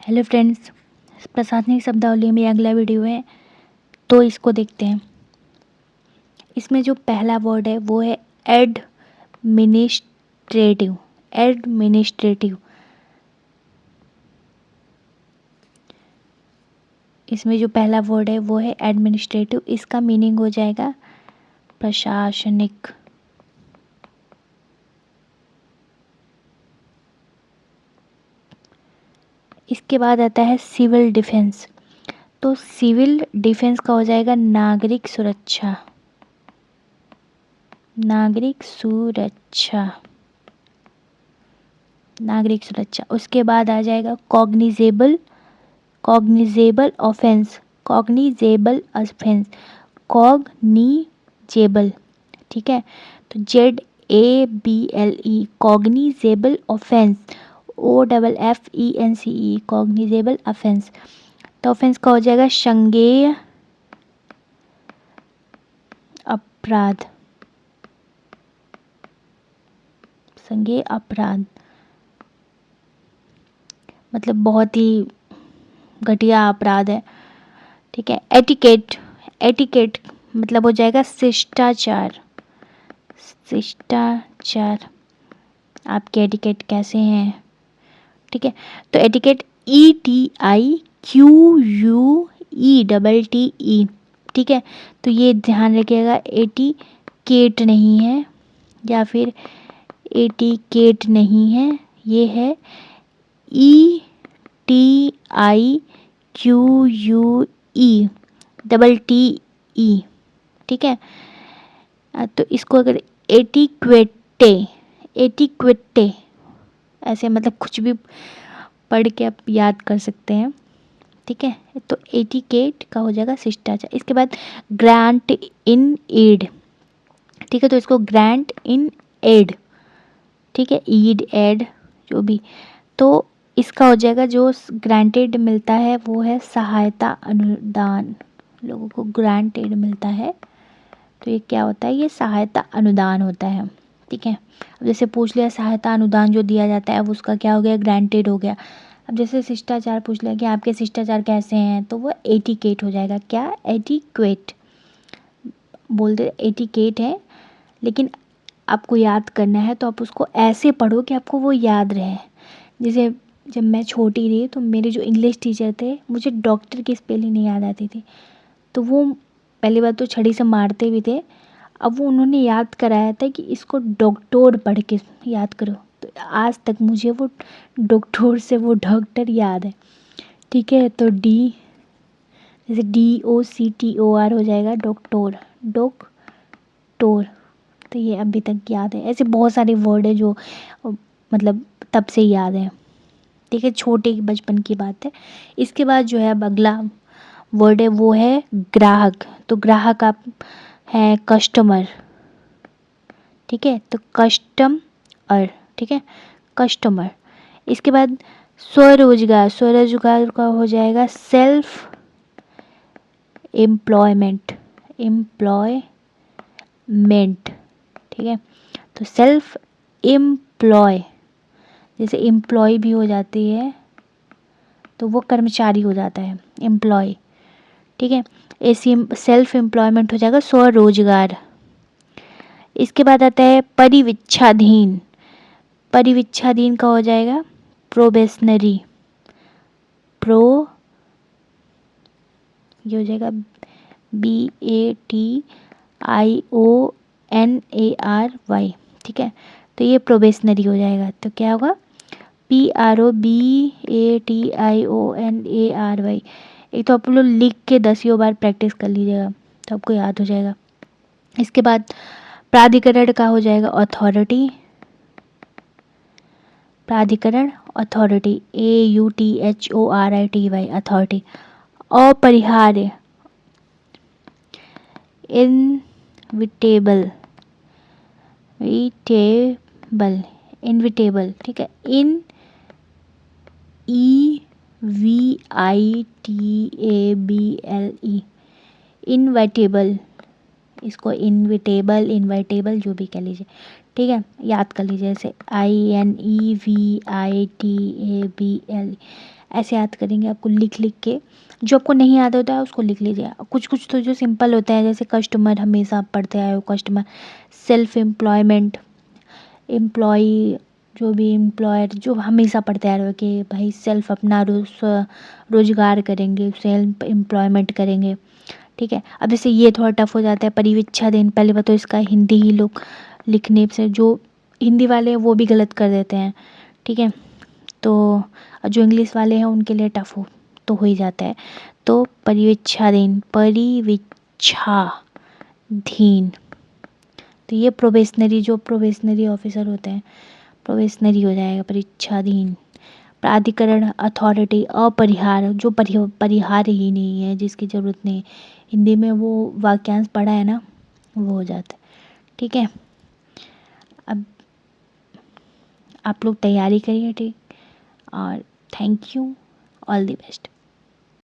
Hello friends, प्रशासनिक शब्दावली में अगला वीडियो है, तो इसको देखते हैं। इसमें जो पहला वर्ड है वो है एडमिनिस्ट्रेटिव। एडमिनिस्ट्रेटिव, इसमें जो पहला वर्ड है वो है एडमिनिस्ट्रेटिव। इसका मीनिंग हो जाएगा प्रशासनिक। इसके बाद आता है सिविल डिफेंस। तो सिविल डिफेंस का हो जाएगा नागरिक सुरक्षा। नागरिक सुरक्षा, नागरिक सुरक्षा। उसके बाद आ जाएगा cognizable. Cognizable offence. Cognizable offence, cognizable, ठीक है। तो ZABLE, cognizable offence. OFFENCE, cognizable offence. तो ऑफेंस का हो जाएगा संज्ञेय अपराध। संज्ञेय अपराध मतलब बहुत ही घटिया अपराध है, ठीक है। एटिकेट। एटिकेट मतलब हो जाएगा शिष्टाचार। शिष्टाचार, आपके एटिकेट कैसे हैं, ठीक है। तो एटिकेट ETIQUETTE, ठीक है। तो ये ध्यान रखिएगा, एटिकेट नहीं है या फिर एटिकेट नहीं है, ये है ETIQUETTE, ठीक है। तो इसको अगर एटिक्वेटे, एटिक्वेटे ऐसे मतलब कुछ भी पढ़ के आप याद कर सकते हैं, ठीक है। तो एटिकेट का हो जाएगा शिष्टाचार। इसके बाद ग्रांट इन एड, ठीक है। तो इसको ग्रांट इन एड, ठीक है, ईड एड जो भी। तो इसका हो जाएगा जो ग्रांटेड मिलता है वो है सहायता अनुदान। लोगों को ग्रांटेड मिलता है तो ये क्या होता है, ये सहायता अनुदान होता है, ठीक है। अब जैसे पूछ लिया सहायता अनुदान जो दिया जाता है, अब उसका क्या हो गया, ग्रांटेड हो गया। अब जैसे शिष्टाचार पूछ लिया कि आपके शिष्टाचार कैसे हैं, तो वो एटिकेट हो जाएगा। क्या, एटिक्वेट बोलते, एटिकेट है, लेकिन आपको याद करना है तो आप उसको ऐसे पढ़ो कि आपको वो याद रहे। जैसे जब मैं छोटी थी तो मेरे जो इंग्लिश टीचर थे, मुझे डॉक्टर की स्पेलिंग नहीं याद आती थी, तो वो पहली बात तो छड़ी से मारते भी थे। अब वो उन्होंने याद कराया था कि इसको डॉक्टर पढ़ के याद करो, तो आज तक मुझे वो डॉक्टर से वो डॉक्टर याद है, ठीक है। तो डी, जैसे DOCTOR हो जाएगा डॉक्टर, डॉक्टर। तो ये अभी तक याद है। ऐसे बहुत सारे वर्ड है जो मतलब तब से याद है, ठीक है, छोटे बचपन की बात है। इसके बाद जो है अब अगला वर्ड है वो है ग्राहक। तो ग्राहक आप है कस्टमर, ठीक है। तो कस्टमर, ठीक है, कस्टमर। इसके बाद स्वरोजगार। स्वरोजगार का हो जाएगा सेल्फ एम्प्लॉयमेंट। एम्प्लॉयमेंट, ठीक है। तो सेल्फ एम्प्लॉय, जैसे एम्प्लॉय भी हो जाती है तो वो कर्मचारी हो जाता है, एम्प्लॉय, ठीक है। ऐसी सेल्फ एम्प्लॉयमेंट हो जाएगा स्वरोजगार। इसके बाद आता है परिविच्छाधीन। परिविच्छाधीन का हो जाएगा प्रोबेशनरी। ये हो जाएगा BATIONARY, ठीक है। तो ये प्रोबेशनरी हो जाएगा। तो क्या होगा, PROBATIONARY। एक तो आप लोग लिख के 10 बार प्रैक्टिस कर लीजिएगा तो आपको याद हो जाएगा। इसके बाद प्राधिकरण का हो जाएगा अथॉरिटी। प्राधिकरण, अथॉरिटी, AUTHORITY, अथॉरिटी। अपरिहार्य, इनविटेबल, विटेबल, इनविटेबल, ठीक है। EVITABLE, inevitable. इसको इनविटेबल, इनवाइटेबल जो भी कह लीजिए, ठीक है, याद कर लीजिए। जैसे INEVITABLE, ऐसे याद करेंगे, आपको लिख लिख के, जो आपको नहीं याद होता है उसको लिख लीजिए। कुछ कुछ तो जो सिंपल होता है, जैसे कस्टमर हमेशा आप पढ़ते आए हो, कस्टमर, सेल्फ एम्प्लॉयमेंट, एम्प्लॉई, जो भी एम्प्लॉयर, जो हमेशा पढ़ते आ रहे हो कि भाई सेल्फ अपना रोजगार करेंगे, सेल्फ एम्प्लॉयमेंट करेंगे। ठीक है, अब जैसे ये थोड़ा टफ हो जाता है, परिविच्छेदन, पहले बात तो इसका हिंदी ही लोग लिखने से, जो हिंदी वाले हैं वो भी गलत कर देते हैं। ठीक है, तो जो इंग्लिश वाले हैं उनके लिए टफ तो हो ही जाता है। तो परिविच्छेदन, परिविच्छाधीन, तो ये प्रोबेशनरी, जो प्रोबेशनरी ऑफिसर होते हैं, प्रोबेशनरी हो जाएगा, परिच्छाधीन। प्राधिकरण, अथॉरिटी, अपरिहार, जो परिहार ही नहीं है, जिसकी ज़रूरत नहीं, हिंदी में वो वाक्यांश पढ़ा है ना, वो हो जाता है। ठीक है, अब आप लोग तैयारी करिए, ठीक, और thank you, all the best.